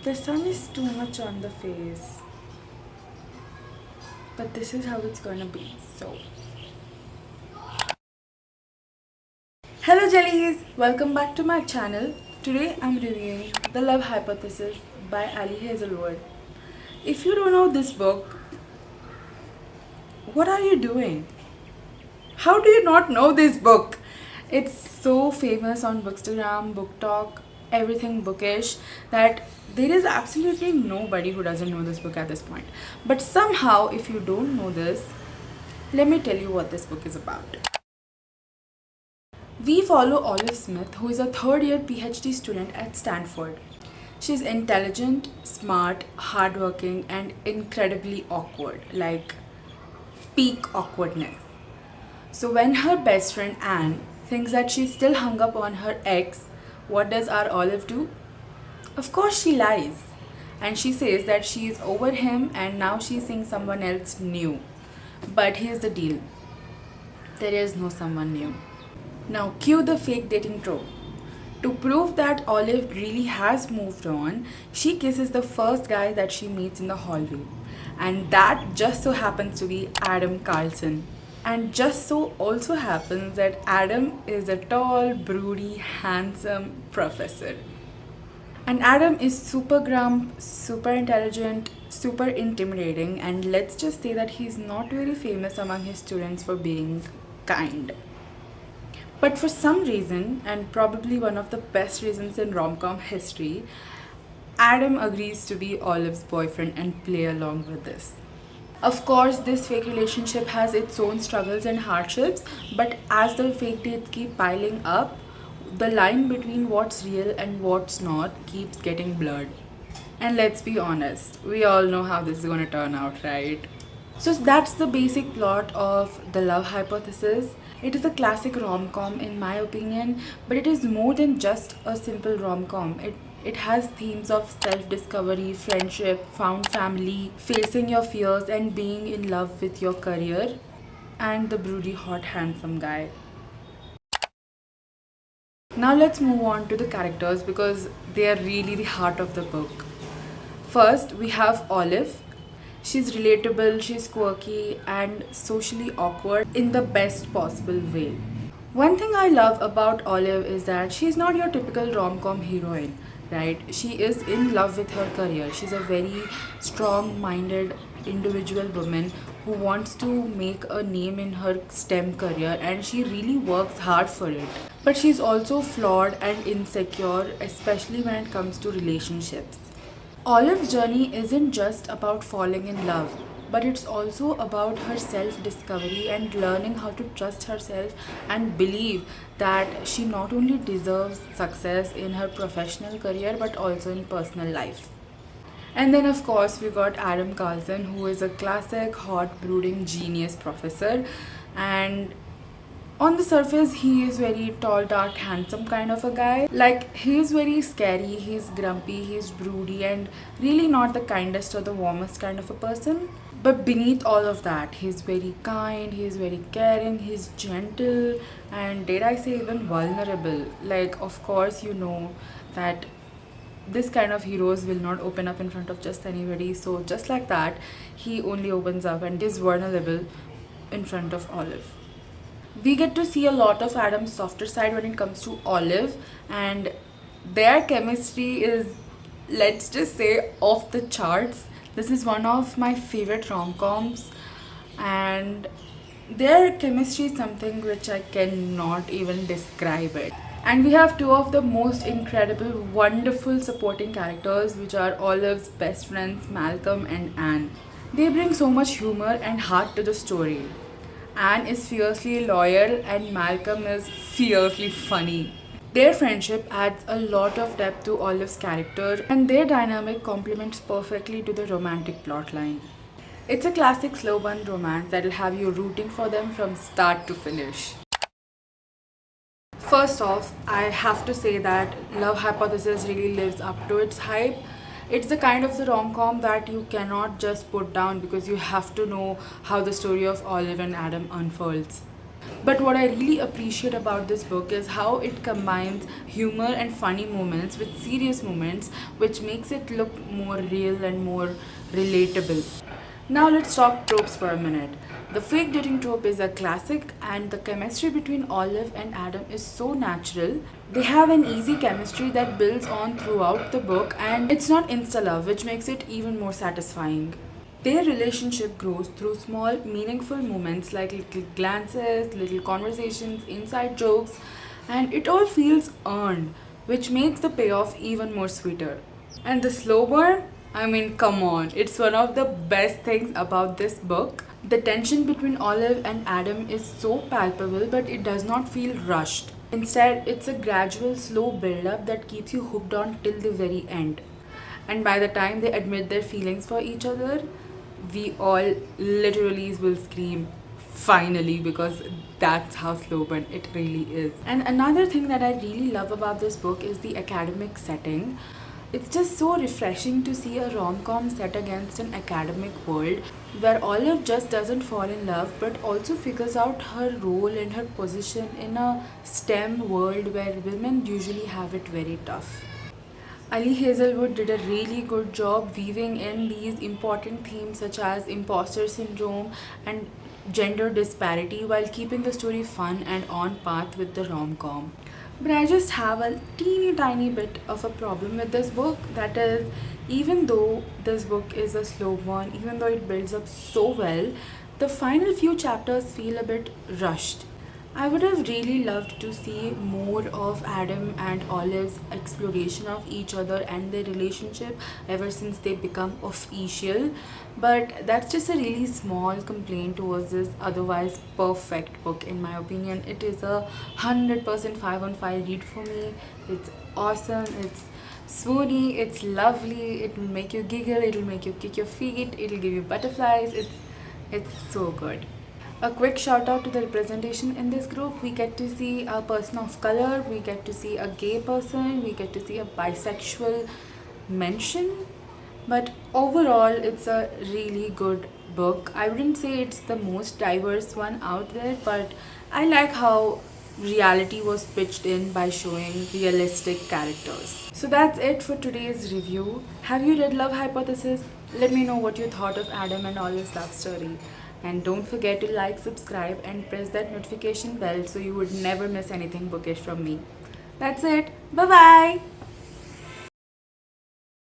The sun is too much on the face, but this is how it's gonna be. So, hello jellies! Welcome back to my channel. Today I'm reviewing The Love Hypothesis by Hazelwood. If you don't know this book, what are you doing? How do you not know this book? It's so famous on Bookstagram, Book Talk, everything bookish that there is absolutely nobody who doesn't know this book at this point. But somehow, if you don't know this, let me tell you what this book is about. We follow Olive Smith, who is a third year PhD student at Stanford. She's intelligent, smart, hardworking, and incredibly awkward, like peak awkwardness. So when her best friend Anne thinks that she's still hung up on her ex, what does our Olive do? Of course she lies. And she says that she is over him and now she's seeing someone else new. But here's the deal. There is no someone new. Now cue the fake dating trope. To prove that Olive really has moved on, she kisses the first guy that she meets in the hallway. And that just so happens to be Adam Carlson. And just so also happens that Adam is a tall, broody, handsome professor. And Adam is super grump, super intelligent, super intimidating, and let's just say that he's not very famous among his students for being kind. But for some reason, and probably one of the best reasons in rom-com history, Adam agrees to be Olive's boyfriend and play along with this. Of course, this fake relationship has its own struggles and hardships, but as the fake dates keep piling up, the line between what's real and what's not keeps getting blurred. And let's be honest, we all know how this is going to turn out, right? So that's the basic plot of The Love Hypothesis. It is a classic rom-com in my opinion, but it is more than just a simple rom-com. It has themes of self-discovery, friendship, found family, facing your fears and being in love with your career, and the broody hot handsome guy. Now let's move on to the characters because they are really the heart of the book. First, we have Olive. She's relatable, she's quirky, and socially awkward in the best possible way. One thing I love about Olive is that she's not your typical rom-com heroine, right? She is in love with her career. She's a very strong-minded individual woman who wants to make a name in her STEM career and she really works hard for it. But she's also flawed and insecure, especially when it comes to relationships. Olive's journey isn't just about falling in love, but it's also about her self-discovery and learning how to trust herself and believe that she not only deserves success in her professional career but also in personal life. And then of course we got Adam Carlson, who is a classic hot brooding genius professor, and on the surface he is very tall, dark, handsome kind of a guy. Like he's very scary, he's grumpy, he's broody and really not the kindest or the warmest kind of a person. But beneath all of that, he's very kind, he's very caring, he's gentle, and dare I say even vulnerable. Like of course you know that this kind of heroes will not open up in front of just anybody, so just like that he only opens up and is vulnerable in front of Olive. We get to see a lot of Adam's softer side when it comes to Olive, and their chemistry is, let's just say, off the charts. This is one of my favorite rom-coms, and their chemistry is something which I cannot even describe it. And we have two of the most incredible, wonderful supporting characters, which are Olive's best friends, Malcolm and Anne. They bring so much humor and heart to the story. Anne is fiercely loyal and Malcolm is fiercely funny. Their friendship adds a lot of depth to Olive's character and their dynamic complements perfectly to the romantic plotline. It's a classic slow burn romance that'll have you rooting for them from start to finish. First off, I have to say that Love Hypothesis really lives up to its hype. It's the kind of the rom-com that you cannot just put down because you have to know how the story of Olive and Adam unfolds. But what I really appreciate about this book is how it combines humor and funny moments with serious moments, which makes it look more real and more relatable. Now let's talk tropes for a minute. The fake dating trope is a classic, and the chemistry between Olive and Adam is so natural. They have an easy chemistry that builds on throughout the book, and it's not insta love, which makes it even more satisfying. Their relationship grows through small, meaningful moments like little glances, little conversations, inside jokes, and it all feels earned, which makes the payoff even more sweeter. And the slow burn, I mean, come on, it's one of the best things about this book. The tension between Olive and Adam is so palpable, but it does not feel rushed. Instead, it's a gradual, slow build up that keeps you hooked on till the very end. And by the time they admit their feelings for each other, we all literally will scream finally, because that's how slow burn it really is. And another thing that I really love about this book is the academic setting. It's just so refreshing to see a rom-com set against an academic world where Olive just doesn't fall in love but also figures out her role and her position in a STEM world where women usually have it very tough. Ali Hazelwood did a really good job weaving in these important themes such as imposter syndrome and gender disparity while keeping the story fun and on path with the rom com. But I just have a teeny tiny bit of a problem with this book. That is, even though this book is a slow one, even though it builds up so well, the final few chapters feel a bit rushed. I would have really loved to see more of Adam and Olive's exploration of each other and their relationship ever since they become official. But that's just a really small complaint towards this otherwise perfect book, in my opinion. It is a 100% 5 on 5 read for me. It's awesome, it's swoony, it's lovely, it will make you giggle, it will make you kick your feet, it will give you butterflies. It's so good. A quick shout out to the representation in this group. We get to see a person of color, we get to see a gay person, we get to see a bisexual mention. But overall, it's a really good book. I wouldn't say it's the most diverse one out there, but I like how reality was pitched in by showing realistic characters. So that's it for today's review. Have you read Love Hypothesis? Let me know what you thought of Adam and Olive's love story. And don't forget to like, subscribe, and press that notification bell so you would never miss anything bookish from me. That's it. Bye bye.